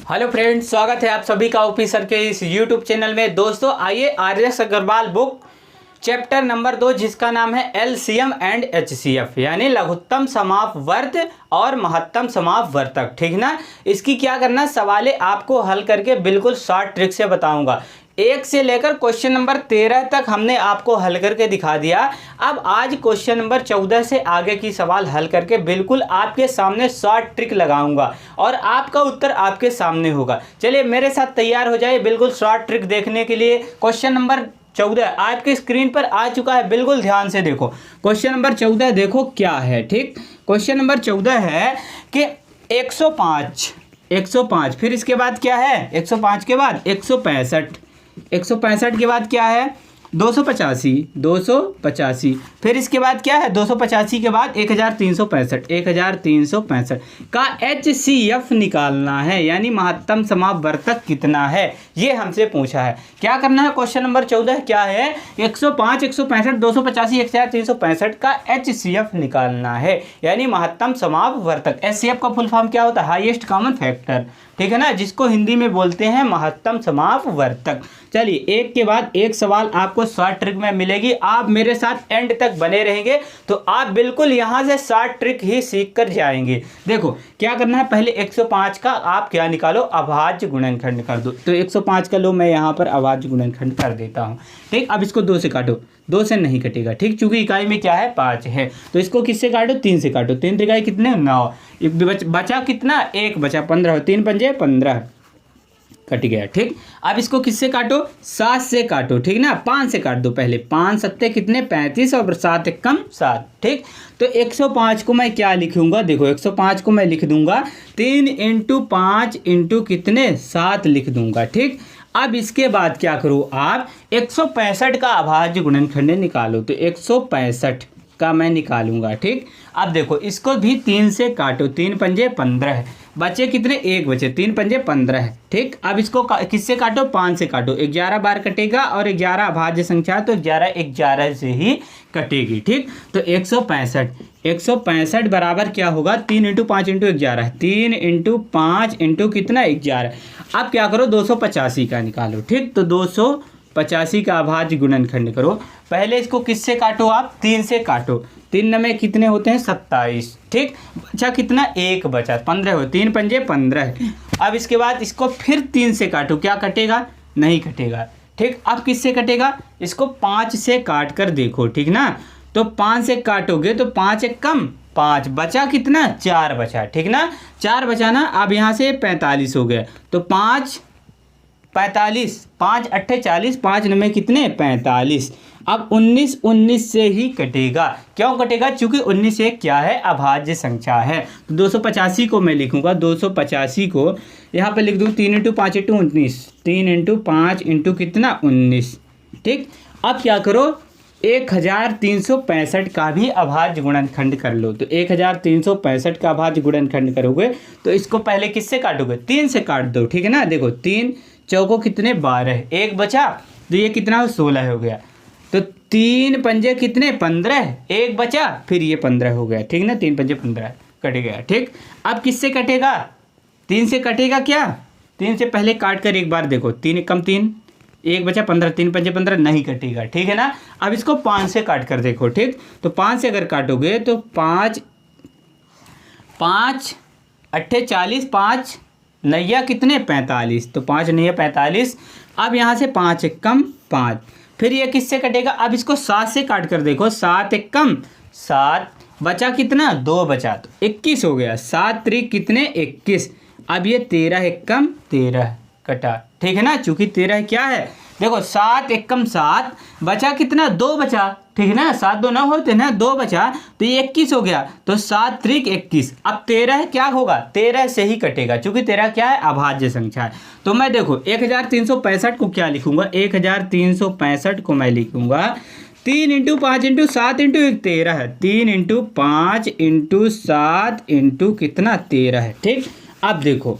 Hello friends, स्वागत है आप सभी का ओपी सर के इस यूट्यूब चैनल में। दोस्तों आइए R S. Agarwal book chapter number 2 जिसका नाम है एलसीएम एंड एचसीएफ यानी लघुत्तम समापवर्त और महत्तम समापवर्तक, ठीक ना। इसकी क्या करना, सवालें आपको हल करके बिल्कुल शॉर्ट ट्रिक से बताऊंगा। 1 से लेकर क्वेश्चन नंबर 13 तक हमने आपको हल करके दिखा दिया। अब आज क्वेश्चन नंबर 14 से आगे की सवाल हल करके बिल्कुल आपके सामने शॉर्ट ट्रिक लगाऊंगा और आपका उत्तर आपके सामने होगा। चलिए मेरे साथ तैयार हो जाइए बिल्कुल शॉर्ट ट्रिक देखने के लिए। क्वेश्चन नंबर 14 आपके स्क्रीन पर आ चुका है, बिल्कुल ध्यान से देखो। क्वेश्चन नंबर 14 देखो क्या है, ठीक। क्वेश्चन नंबर 14 है कि 105 फिर इसके बाद क्या है, 105 के बाद 165 के बाद क्या है 285 फिर इसके बाद क्या है 285 के बाद 1365 का HCF निकालना है यानी महत्तम समापवर्तक कितना है, ये हमसे पूछा है। क्या करना है, क्वेश्चन नंबर 14 क्या है 105 165 285 1365 का HCF निकालना है यानी महत्तम समापवर्तक। HCF का फुल फॉर्म क्या होता है, हाईएस्ट कॉमन फैक्टर, ठीक है ना, जिसको हिंदी में बोलते हैं महत्तम समापवर्तक। चलिए एक के बाद एक सवाल आपको शॉर्ट ट्रिक में मिलेगी। आप मेरे साथ एंड तक बने रहेंगे तो आप बिल्कुल यहाँ से शॉर्ट ट्रिक ही सीख कर जाएंगे। देखो क्या करना है, पहले 105 का आप क्या निकालो, अभाज्य गुणनखंड कर दो। तो 105 का लो मैं यहाँ पर अभाज्य गुणनखंड कर देता हूँ, ठीक। अब इसको 2 से काटो, 2 से नहीं कटेगा, ठीक, चूंकि इकाई में क्या है 5 है। तो इसको किससे काटो, 3 से काटो। 3 इकाई कितने 9, बचा कितना 1 बचा 15, 3 पंजे 15 कट गया, ठीक। अब इसको किससे काटो, 7 से काटो, ठीक ना। 5 से काट दो पहले, 5 सत्ते कितने 35 और 7 एकम 7, ठीक। तो 105 को मैं क्या लिखूंगा, देखो 105 को मैं लिख दूंगा 3 × 5 × कितने 7 लिख दूंगा, ठीक। अब इसके बाद क्या करो आप 165 का अभाज्य गुणनखंड निकालो। तो 165 का मैं निकालूंगा, ठीक। अब देखो इसको भी 3 से काटो, 3 पंजे 15 है, बचे कितने 1 बचे, 3 पंजे 15 है, ठीक। अब इसको किससे काटो, 5 से काटो, 11 बार कटेगा और 11 अभाज्य संख्या तो 11 से ही कटेगी, ठीक। तो 165 बराबर क्या होगा, 3 × 5 × 11, 3 × 5 × कितना 11। अब क्या करो 285 का निकालो, ठीक। तो 285 का अभाज्य गुणनखंड करो। पहले इसको किससे काटो आप, 3 से काटो, 3 में कितने होते हैं 27, ठीक। बचा कितना 1 बचा 15 हो, 3 पंजे 15। अब इसके बाद इसको फिर 3 से काटो, क्या कटेगा, नहीं कटेगा, ठीक। अब किससे कटेगा, इसको 5 से काट कर देखो, ठीक ना। तो 5 से काटोगे तो 5 एक कम 5, बचा कितना 4 बचा, ठीक ना, 4 बचा ना। अब यहाँ से 45 हो गया, तो 5 45, 5 8 40, 5 9 कितने 45। अब 19 से ही कटेगा, क्यों कटेगा, क्योंकि 19 एक क्या है अभाज्य संख्या है। तो 285 को मैं लिखूंगा, 285 को यहाँ पे लिख दूँ 3 × 5 × 19, 3 × 5 × कितना 19, ठीक। अब क्या करो 1365 का भी अभाज्य गुणनखंड कर लो। तो 1365 का अभाज्य गुणनखंड करोगे तो इसको पहले किससे काटोगे, 3 से काट दो, ठीक है ना। देखो 3 चौको कितने 12, 1 बचा तो ये कितना 16 हो गया। तो 3 पंजे कितने 15, 1 बचा फिर ये 15 हो गया, ठीक ना, 3 पंजे 15 कट गया, ठीक। अब किससे कटेगा, 3 से कटेगा क्या, 3 से पहले काट कर एक बार देखो, 3 एकम 3, 1 बचा 15, 3 पंजे 15 नहीं कटेगा, ठीक है ना। अब इसको 5 से काट कर देखो, ठीक। तो 5 से अगर काटोगे तो 5 8 40, 5 नैया कितने 45, तो 5 नैया 45। अब यहाँ से 5 एकम 5, फिर ये किससे कटेगा, अब इसको 7 से काट कर देखो, 7 एकम 7, बचा कितना 2 बचा तो 21 हो गया, 7 त्रिक कितने 21। अब ये 13 एकम 13 कटा, ठीक है ना, चूंकि 13 क्या है, देखो 7 एकम 7, बचा कितना 2 बचा, ठीक है ना, 7 2 9 होते ना, 2 बचा तो ये 21 हो गया। तो 7 त्रिक 21। अब 13 क्या होगा, 13 से ही कटेगा, क्योंकि 13 क्या है अभाज्य संख्या है। तो मैं देखो 1365 को क्या लिखूंगा, 1365 को मैं लिखूंगा 3 × 5 × 7 × 1 13 है, 3 × 5 × 7 × कितना 13 है, ठीक। अब देखो,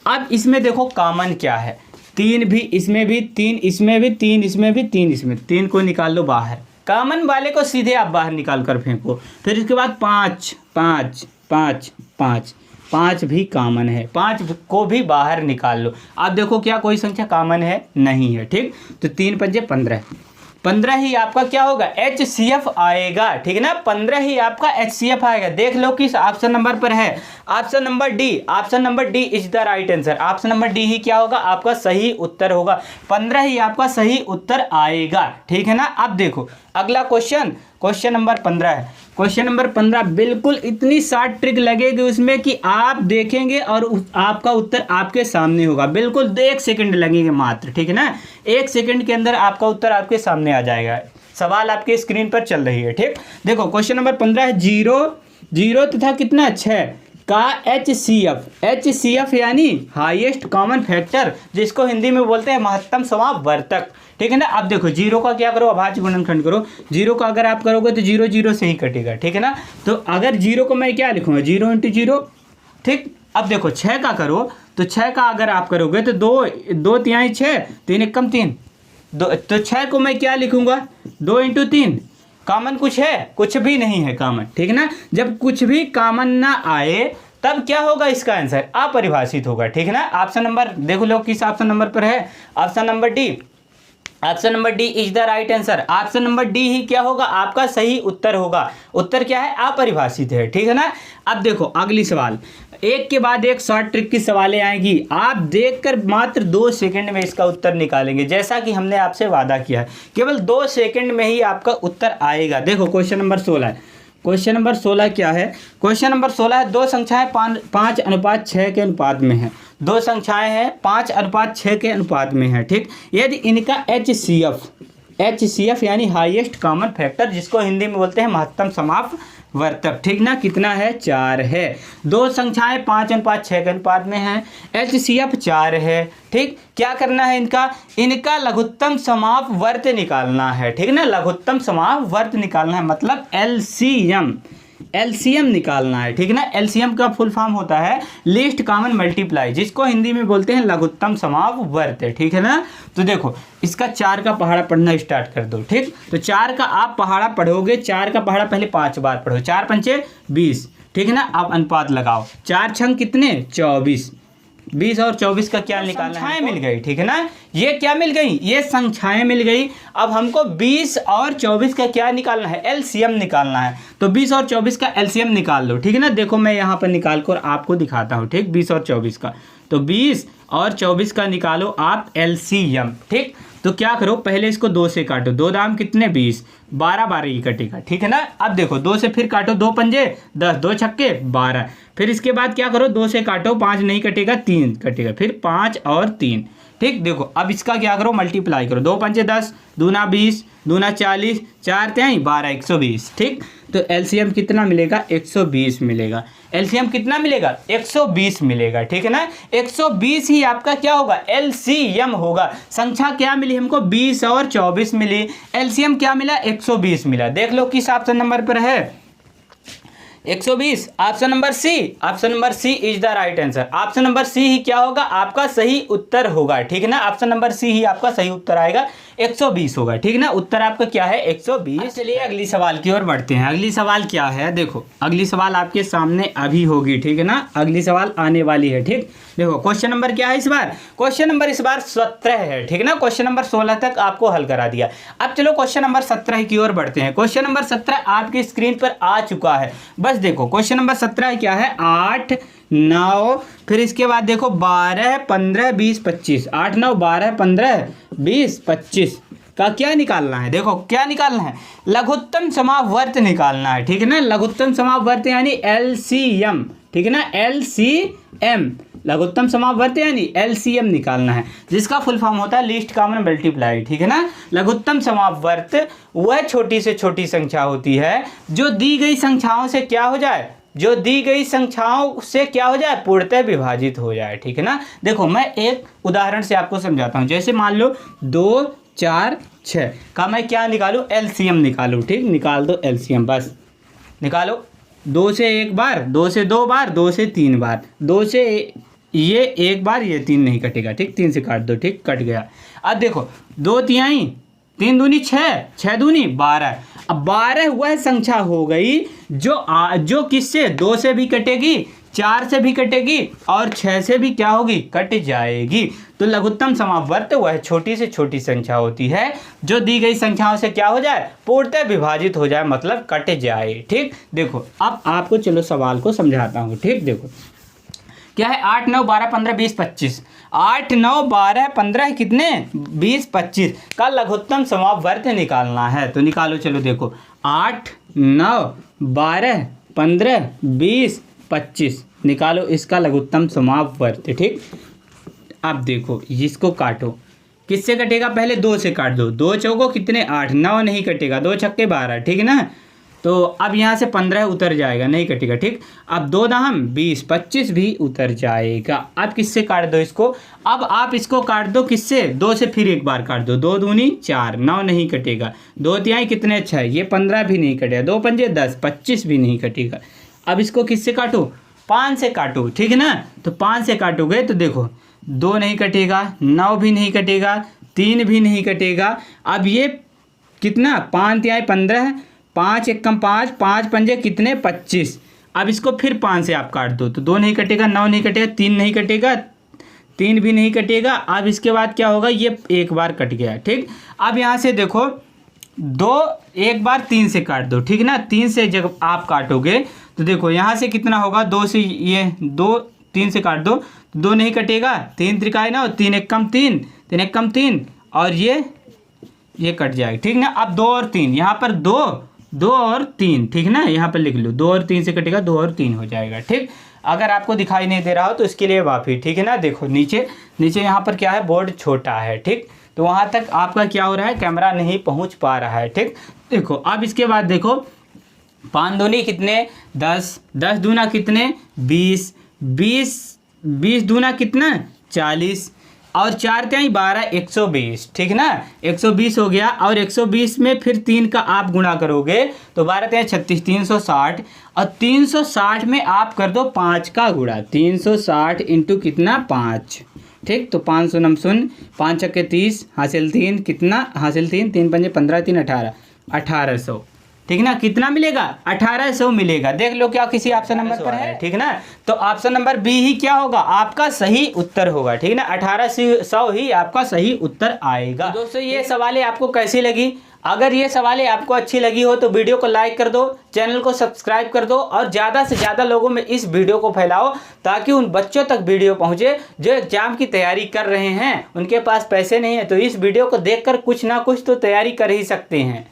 अब इसमें देखो कॉमन क्या है, 3 भी इसमें भी, 3 इसमें भी, 3 इसमें भी, 3 इसमें, 3 को निकाल लो बाहर, कॉमन वाले को सीधे आप बाहर निकाल कर फेंको। फिर इसके बाद 5 5 5 5, 5 भी कॉमन है, 5 को भी बाहर निकाल लो। अब देखो क्या कोई संख्या कॉमन है, नहीं है, ठीक। तो 3 पंजे 15, 15 ही आपका क्या होगा, HCF आएगा, ठीक है ना, 15 ही आपका HCF आएगा। देख लो किस ऑप्शन नंबर पर है, option number D, option number D is the right answer. Option number D ही क्या होगा, आपका सही उत्तर होगा, 15 ही आपका सही उत्तर आएगा, ठीक है ना। अब देखो अगला क्वेश्चन, क्वेश्चन नंबर 15 है। क्वेश्चन नंबर 15 बिल्कुल इतनी शार्ट ट्रिक लगेगी उसमें कि आप देखेंगे और आपका उत्तर आपके सामने होगा, बिल्कुल 1 सेकंड लगेंगे मात्र, ठीक है ना। 1 सेकंड के अंदर आपका उत्तर आपके सामने आ जाएगा। सवाल आपके स्क्रीन पर चल रही है, ठीक। देखो क्वेश्चन नंबर 15 है, 0 तथा कितना 6 का HCF यानी हाईएस्ट कॉमन फैक्टर, जिसको हिंदी में बोलते हैं महत्तम समावर्तक, ठीक है ना। अब देखो 0 का क्या करो, अभाज्य गुणनखंड करो। 0 का अगर आप करोगे तो 0 0 से ही कटेगा, ठीक है ना। तो अगर 0 को मैं क्या लिखूंगा, 0 × 0, ठीक। अब देखो 6 का करो तो 6 का अगर आप करोगे तो 2 तिहाई 6, 3 एकम 3, तो 6 को मैं क्या लिखूंगा, 2 × 3। कॉमन कुछ है, कुछ भी नहीं है कॉमन, ठीक है ना। जब कुछ भी कॉमन ना आए तब क्या होगा, इसका आंसर अपरिभाषित होगा, ठीक है ना। ऑप्शन नंबर देखो लोग किस ऑप्शन नंबर पर है, option number D, option number D is the right answer. Option number D ही क्या होगा, आपका सही उत्तर होगा। उत्तर क्या है, अपरिभाषित है, ठीक है ना। अब देखो अगली सवाल, एक के बाद एक शॉर्ट ट्रिक की सवालें आएंगी, आप देखकर मात्र 2 सेकंड में इसका उत्तर निकालेंगे, जैसा कि हमने आपसे वादा किया है, केवल 2 सेकंड में ही आपका उत्तर आएगा। देखो क्वेश्चन नंबर 16 है। क्वेश्चन नंबर 16 क्या है, क्वेश्चन नंबर 16 है, 2 संख्याएं 5:6 के अनुपात में है। 2 संख्याएं हैं 5:6 के अनुपात में है, ठीक। यदि इनका HCF यानी हाईएस्ट कॉमन फैक्टर, जिसको हिंदी में बोलते हैं महत्तम समावर्तक, ठीक ना, कितना है, 4 है। 2 संख्याएं 5:6 के अनुपात में हैं, HCF 4 है, ठीक। क्या करना है, इनका लघुत्तम समापवर्त निकालना है, ठीक ना। लघुत्तम समापवर्त निकालना है मतलब LCM निकालना है, ठीक है ना। LCM का फुल फॉर्म होता है लीस्ट कॉमन मल्टीप्लाई, जिसको हिंदी में बोलते हैं लघुत्तम समापवर्त, ठीक है ना। तो देखो इसका 4 का पहाड़ा पढ़ना स्टार्ट कर दो, ठीक। तो 4 का आप पहाड़ा पढ़ोगे, 4 का पहाड़ा पहले 5 बार पढ़ो, 4 पंचे 20, ठीक है ना। आप अनुपात लगाओ, 4 छंग कितने, 24, 20 और 24 का क्या निकालना है, मिल गई, ठीक है ना। ये क्या मिल गई, ये संख्याएं मिल गई। अब हमको 20 और 24 का क्या निकालना है, LCM निकालना है। तो 20 और 24 का LCM निकाल लो, ठीक है ना। देखो मैं यहाँ पर निकाल कर आपको दिखाता हूँ, ठीक। 20 और 24 का, तो 20 और 24 का निकालो आप LCM, ठीक। तो क्या करो, पहले इसको 2 से काटो, 2 दाम कितने 20, 12 12 ही कटेगा, ठीक है ना। अब देखो 2 से फिर काटो, 2 पंजे 10, 2 छक्के 12, फिर इसके बाद क्या करो, 2 से काटो, 5 नहीं कटेगा, 3 कटेगा, फिर 5 और 3, ठीक। देखो अब इसका क्या करो, मल्टीप्लाई करो, 2 पंजे 10, दूना 20, दूना 40, 4 तिहाई 12, 120, ठीक। तो LCM कितना मिलेगा, 120 मिलेगा। LCM कितना मिलेगा, 120 मिलेगा, ठीक है ना। 120 ही आपका क्या होगा, LCM होगा। संख्या क्या मिली हमको, 20 और 24 मिली, LCM क्या मिला, 120 मिला। देख लो किस ऑप्शन नंबर पर है, 120, option number C, option number C is the right answer. Option number C ही क्या होगा, आपका सही उत्तर होगा, ठीक है ना। ऑप्शन नंबर सी ही आपका सही उत्तर आएगा, 120 होगा, ठीक है ना। उत्तर आपका क्या है, 120। चलिए अगली सवाल की ओर बढ़ते हैं। अगली सवाल क्या है, देखो अगली सवाल आपके सामने अभी होगी, ठीक है ना। अगली सवाल आने वाली है, ठीक। देखो क्वेश्चन नंबर क्या है इस बार, क्वेश्चन नंबर इस बार 17 है, ठीक है ना। क्वेश्चन नंबर 16 तक आपको हल करा दिया। अब चलो क्वेश्चन नंबर 17 की ओर बढ़ते हैं। क्वेश्चन नंबर 17 आपकी स्क्रीन पर आ चुका है। बस देखो क्वेश्चन नंबर 17 क्या है, 8 9, फिर इसके बाद देखो 12 15 20 25, 8 9 12 15 20 25 का क्या निकालना है। देखो क्या निकालना है, लघुत्तम समापवर्त निकालना है, ठीक है ना। लघुत्तम समापवर्त यानी LCM, ठीक है ना, LCM लघुत्तम समापवर्त यानी LCM निकालना है, जिसका फुल फॉर्म होता है लीस्ट कॉमन मल्टीप्लाई, ठीक है ना। लघुत्तम समापवर्त वह छोटी से छोटी संख्या होती है जो दी गई संख्याओं से क्या हो जाए, जो दी गई संख्याओं से क्या हो जाए, पूर्णतः विभाजित हो जाए, ठीक है ना। देखो मैं एक उदाहरण से आपको समझाता हूँ। जैसे मान लो 2 4 6 का मैं क्या निकालूं, LCM निकालूं, ठीक। निकाल दो LCM, बस निकालो। 2 से 1 बार, 2 से 2 बार, 2 से 3 बार, 2 से ये 1 बार, ये 3 नहीं कटेगा, ठीक। 3 से काट दो, ठीक, कट गया। अब देखो 2 तिहाई 3 दूनी 6, 6 दूनी 12। अब 12 वह संख्या हो गई जो किससे, 2 से भी कटेगी, 4 से भी कटेगी और 6 से भी क्या होगी, कट जाएगी। तो लघुत्तम समावर्त वह छोटी से छोटी संख्या होती है जो दी गई संख्याओं से क्या हो जाए, पूर्णतः विभाजित हो जाए, मतलब कट जाए। ठीक, देखो अब आपको चलो सवाल को समझाता हूँ। ठीक, देखो क्या है, 8 9 12 15 20 25, 8 9 12 15 कितने 20 25 का लघुत्तम समावर्त निकालना है। तो निकालो, चलो देखो 8 9 12 15 20 25 निकालो इसका लघुत्तम समावर्त। ठीक, अब देखो इसको काटो, किससे कटेगा, पहले 2 से काट दो, 2 चौको कितने 8, 9 नहीं कटेगा, 2 छक्के 12, ठीक है ना। तो अब यहाँ से 15 उतर जाएगा, नहीं कटेगा। ठीक, अब 2 दाम 20 25 भी उतर जाएगा। अब किससे काट दो इसको, अब आप इसको काट दो किससे, 2 से फिर एक बार काट दो, 2 दूनी 4, 9 नहीं कटेगा, 2 तिहाई कितने 6, ये 15 भी नहीं कटेगा, 2 पंजे 10, 25 भी नहीं कटेगा। अब इसको किससे काटो, 5 से काटो, ठीक है ना। तो 5 से काटोगे तो देखो 2 नहीं कटेगा, 9 भी नहीं कटेगा, 3 भी नहीं कटेगा। अब ये कितना 5 तिहाई 15, 5 एक कम 5, 5 पंजे कितने 25। अब इसको फिर 5 से आप काट दो तो 2 नहीं कटेगा, 9 नहीं कटेगा, 3 नहीं कटेगा, 3 भी नहीं कटेगा। अब इसके बाद क्या होगा, ये एक बार कट गया। ठीक, अब यहाँ से देखो 2 एक बार 3 से काट दो, ठीक है ना। 3 से जब आप काटोगे तो देखो यहाँ से कितना होगा, 2 से ये 2 3 से काट दो, 2 नहीं कटेगा, 3 त्रिकाई 9, 3 एक कम 3, 3 एक कम 3 और ये कट जाएगा। ठीक ना। अब 2 और 3 यहाँ पर 2 और 3, ठीक ना, यहाँ पर लिख लो 2 और 3 से कटेगा, 2 और 3 हो जाएगा। ठीक, अगर आपको दिखाई नहीं दे रहा हो तो इसके लिए माफ़ी, ठीक है ना। देखो नीचे यहाँ पर क्या है, बोर्ड छोटा है, ठीक, तो वहाँ तक आपका क्या हो रहा है, कैमरा नहीं पहुँच पा रहा है। ठीक, देखो अब इसके बाद देखो 5 दूनी कितने 10, 10 दूना कितने 20, 20 दूना कितना 40 और 4 तिहाई 12, 120, ठीक ना। 120 हो गया और 120 में फिर 3 का आप गुणा करोगे तो 12 तिहाई 36, 360 और 360 में आप कर दो 5 का गुणा, 360 इंटू कितना 5। ठीक, तो 500 नम शून्य, 5 छक्के 30 हासिल 3 कितना हासिल 3, 3 पंजे 15, 3 18, 1800, ठीक ना। कितना मिलेगा 1800 मिलेगा। देख लो क्या किसी ऑप्शन नंबर पर है, ठीक ना। तो ऑप्शन नंबर बी ही क्या होगा, आपका सही उत्तर होगा, ठीक ना। 1800 ही आपका सही उत्तर आएगा। तो दोस्तों ये सवालें आपको कैसी लगी, अगर ये सवालें आपको अच्छी लगी हो तो वीडियो को लाइक कर दो, चैनल को सब्सक्राइब कर दो और ज़्यादा से ज़्यादा लोगों में इस वीडियो को फैलाओ ताकि उन बच्चों तक वीडियो पहुँचे जो एग्जाम की तैयारी कर रहे हैं, उनके पास पैसे नहीं है तो इस वीडियो को देखकर कुछ ना कुछ तो तैयारी कर ही सकते हैं।